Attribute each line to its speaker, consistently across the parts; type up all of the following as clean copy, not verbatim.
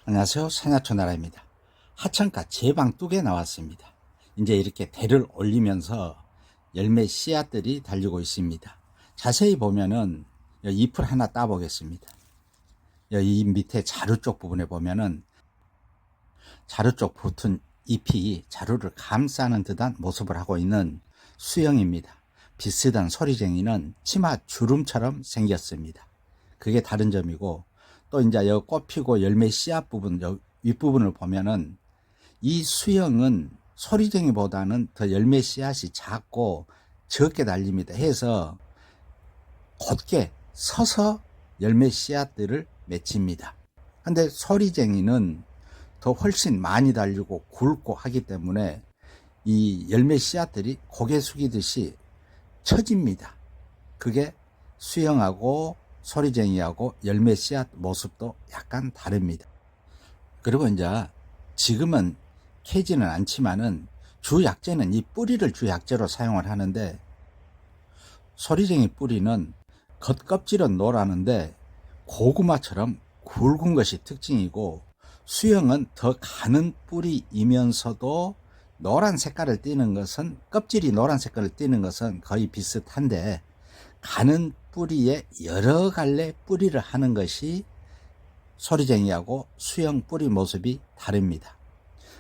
Speaker 1: 안녕하세요. 산야초나라입니다. 하천가 제방뚝에 나왔습니다. 이제 이렇게 대를 올리면서 열매 씨앗들이 달리고 있습니다. 자세히 보면은 잎을 하나 따보겠습니다. 이 밑에 자루 쪽 부분에 보면은 자루 쪽 붙은 잎이 자루를 감싸는 듯한 모습을 하고 있는 수영입니다. 비슷한 소리쟁이는 치마 주름처럼 생겼습니다. 그게 다른 점이고, 또 이제 여기 꽃 피고 열매 씨앗 부분, 윗부분을 보면은 이 수영은 소리쟁이보다는 더 열매 씨앗이 작고 적게 달립니다. 해서 곧게 서서 열매 씨앗들을 맺힙니다. 근데 소리쟁이는 더 훨씬 많이 달리고 굵고 하기 때문에 이 열매 씨앗들이 고개 숙이듯이 처집니다. 그게 수영하고 소리쟁이하고 열매 씨앗 모습도 약간 다릅니다. 그리고 이제 지금은 캐지는 않지만은 주약재는 이 뿌리를 주약재로 사용을 하는데, 소리쟁이 뿌리는 겉껍질은 노라는데 고구마처럼 굵은 것이 특징이고, 수영은 더 가는 뿌리이면서도 노란 색깔을 띠는 것은, 껍질이 노란 색깔을 띠는 것은 거의 비슷한데, 가는 뿌리에 여러 갈래 뿌리를 하는 것이 소리쟁이하고 수영 뿌리 모습이 다릅니다.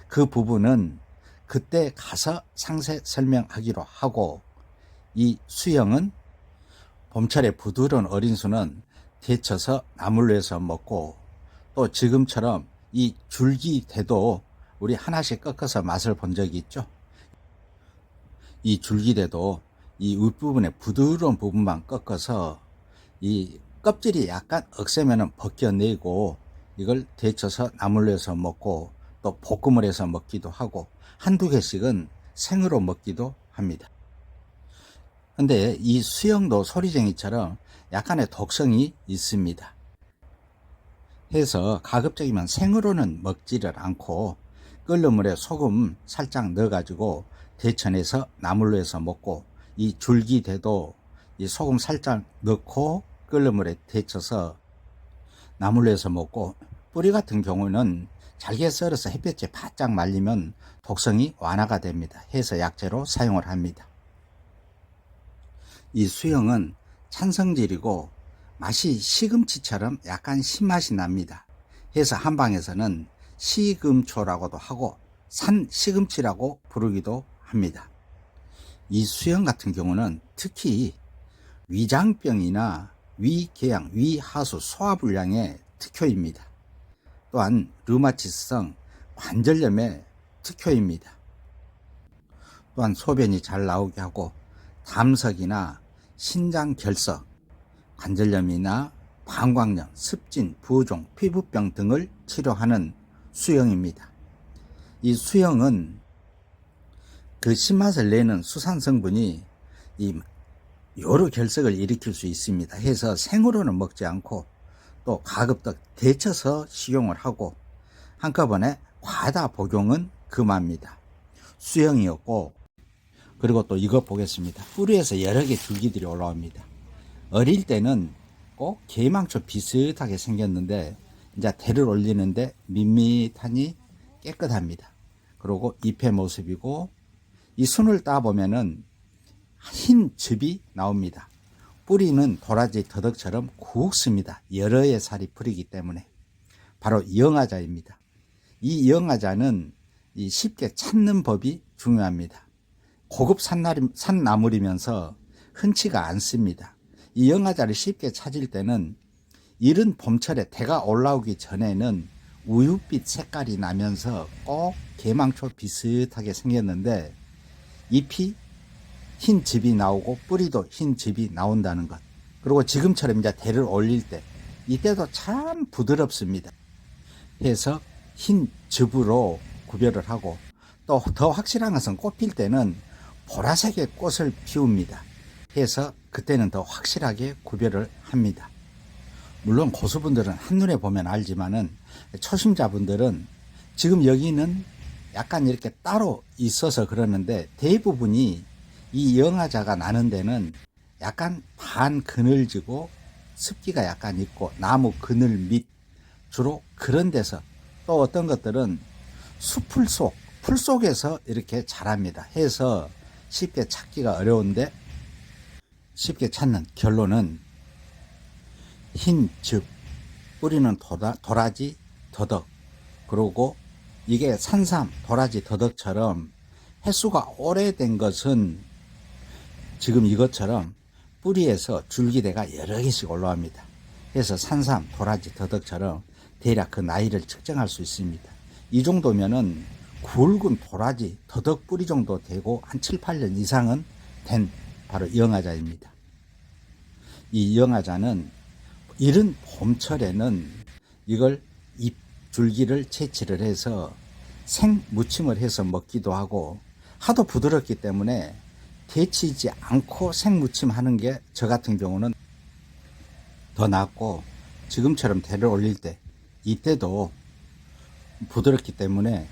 Speaker 1: 그 부분은 그때 가서 상세 설명하기로 하고, 이 수영은 봄철에 부드러운 어린 수는 데쳐서 나물로 해서 먹고, 또 지금처럼 이 줄기대도 우리 하나씩 꺾어서 맛을 본 적이 있죠. 이 줄기대도 이 윗부분에 부드러운 부분만 꺾어서 이 껍질이 약간 억세면은 벗겨내고 이걸 데쳐서 나물로 해서 먹고, 또 볶음을 해서 먹기도 하고, 한두 개씩은 생으로 먹기도 합니다. 근데 이 수영도 소리쟁이처럼 약간의 독성이 있습니다. 해서 가급적이면 생으로는 먹지를 않고 끓는 물에 소금 살짝 넣어가지고 데쳐내서 나물로 해서 먹고, 이 줄기대도 이 소금 살짝 넣고 끓는 물에 데쳐서 나물로 해서 먹고, 뿌리 같은 경우는 잘게 썰어서 햇볕에 바짝 말리면 독성이 완화가 됩니다. 해서 약재로 사용을 합니다. 이 수영은 찬성질이고 맛이 시금치처럼 약간 신맛이 납니다. 해서 한방에서는 시금초라고도 하고 산시금치라고 부르기도 합니다. 이 수영 같은 경우는 특히 위장병이나 위궤양, 위하수, 소화불량의 특효입니다. 또한 류마티스성 관절염의 특효입니다. 또한 소변이 잘 나오게 하고 담석이나 신장결석, 관절염이나 방광염, 습진, 부종, 피부병 등을 치료하는 수영입니다. 이 수영은 그 신맛을 내는 수산 성분이 이 여러 결석을 일으킬 수 있습니다. 해서 생으로는 먹지 않고 또 가급적 데쳐서 식용을 하고, 한꺼번에 과다 복용은 금합니다. 수영이었고, 그리고 또 이거 보겠습니다. 뿌리에서 여러 개 줄기들이 올라옵니다. 어릴 때는 꼭 개망초 비슷하게 생겼는데 이제 대를 올리는데 밋밋하니 깨끗합니다. 그리고 잎의 모습이고, 이 순을 따보면은 흰 즙이 나옵니다. 뿌리는 도라지 더덕처럼 굵습니다. 여러 의 살이 뿌리기 때문에. 바로 영아자입니다. 이 영아자는 쉽게 찾는 법이 중요합니다. 고급 산나물이면서 흔치가 않습니다. 이 영아자를 쉽게 찾을 때는 이른 봄철에 대가 올라오기 전에는 우윳빛 색깔이 나면서 꼭 개망초 비슷하게 생겼는데 잎이 흰 즙이 나오고 뿌리도 흰 즙이 나온다는 것. 그리고 지금처럼 이제 대를 올릴 때 이때도 참 부드럽습니다. 해서 흰 즙으로 구별을 하고, 또 더 확실한 것은 꽃 필 때는 보라색의 꽃을 피웁니다. 해서 그때는 더 확실하게 구별을 합니다. 물론 고수분들은 한눈에 보면 알지만은 초심자분들은 지금 여기는 약간 이렇게 따로 있어서 그러는데, 대부분이 이 영아자가 나는 데는 약간 반 그늘지고 습기가 약간 있고 나무 그늘 밑, 주로 그런 데서 또 어떤 것들은 풀 속에서 이렇게 자랍니다. 해서 쉽게 찾기가 어려운데 쉽게 찾는 결론은 흰 즙, 뿌리는 도라지, 더덕, 그리고 이게 산삼, 도라지, 더덕처럼 횟수가 오래된 것은 지금 이것처럼 뿌리에서 줄기대가 여러 개씩 올라옵니다. 그래서 산삼, 도라지, 더덕처럼 대략 그 나이를 측정할 수 있습니다. 이 정도면은 굵은 도라지, 더덕 뿌리 정도 되고 한 7, 8년 이상은 된 바로 영화자입니다. 이 영화자는 이른 봄철에는 이걸 잎 줄기를 채취를 해서 생무침을 해서 먹기도 하고, 하도 부드럽기 때문에 데치지 않고 생무침 하는 게 저 같은 경우는 더 낫고, 지금처럼 대를 올릴 때 이때도 부드럽기 때문에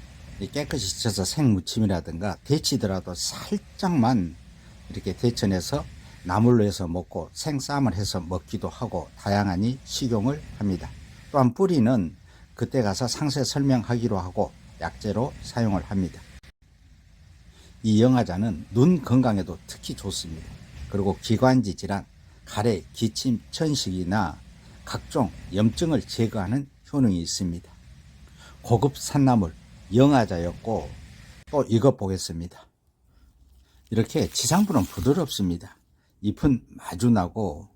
Speaker 1: 깨끗이 씻어서 생무침이라든가 데치더라도 살짝만 이렇게 데쳐내서 나물로 해서 먹고 생쌈을 해서 먹기도 하고 다양하니 식용을 합니다. 또한 뿌리는 그때 가서 상세 설명하기로 하고 약재로 사용을 합니다. 이 영화자는 눈 건강에도 특히 좋습니다. 그리고 기관지 질환, 가래, 기침, 천식이나 각종 염증을 제거하는 효능이 있습니다. 고급 산나물 영화자였고, 또 이것 보겠습니다. 이렇게 지상부는 부드럽습니다. 잎은 마주나고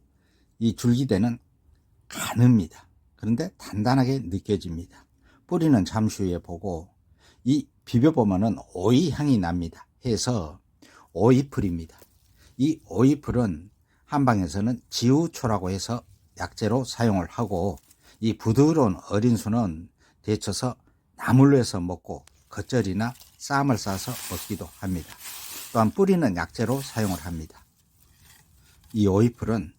Speaker 1: 이 줄기대는 가늡니다. 그런데 단단하게 느껴집니다. 뿌리는 잠시 후에 보고, 이 비벼보면은 오이 향이 납니다. 해서 오이풀입니다. 이 오이풀은 한방에서는 지우초라고 해서 약재로 사용을 하고, 이 부드러운 어린 순은 데쳐서 나물로 해서 먹고 겉절이나 쌈을 싸서 먹기도 합니다. 또한 뿌리는 약재로 사용을 합니다. 이 오이풀은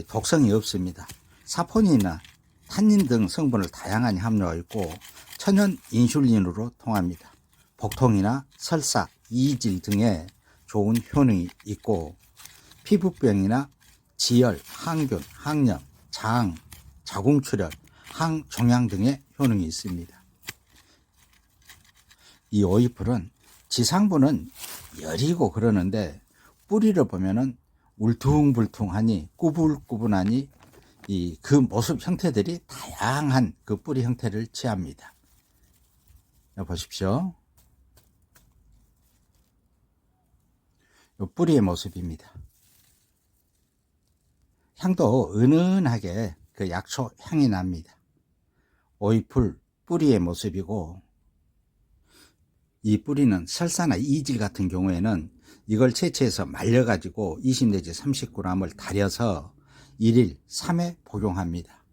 Speaker 1: 독성이 없습니다. 사포닌이나 탄닌 등 성분을 다양하게 함유하고 있고 천연 인슐린으로 통합니다. 복통이나 설사, 이질 등에 좋은 효능이 있고, 피부병이나 지열, 항균, 항염, 장, 자궁출혈, 항종양 등의 효능이 있습니다. 이 오이풀은 지상부는 여리고 그러는데 뿌리를 보면은 울퉁불퉁하니 꾸불꾸불하니 그 모습 형태들이 다양한 그 뿌리 형태를 취합니다. 보십시오. 이 뿌리의 모습입니다. 향도 은은하게 그 약초 향이 납니다. 오이풀 뿌리의 모습이고, 이 뿌리는 설사나 이질 같은 경우에는 이걸 채취해서 말려가지고 20 내지 30g을 달여서 1일 3회 복용합니다.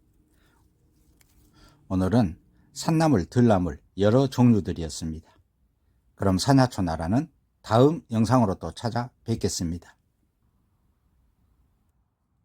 Speaker 1: 오늘은 산나물, 들나물 여러 종류들이었습니다. 그럼 산야초 나라는 다음 영상으로 또 찾아뵙겠습니다.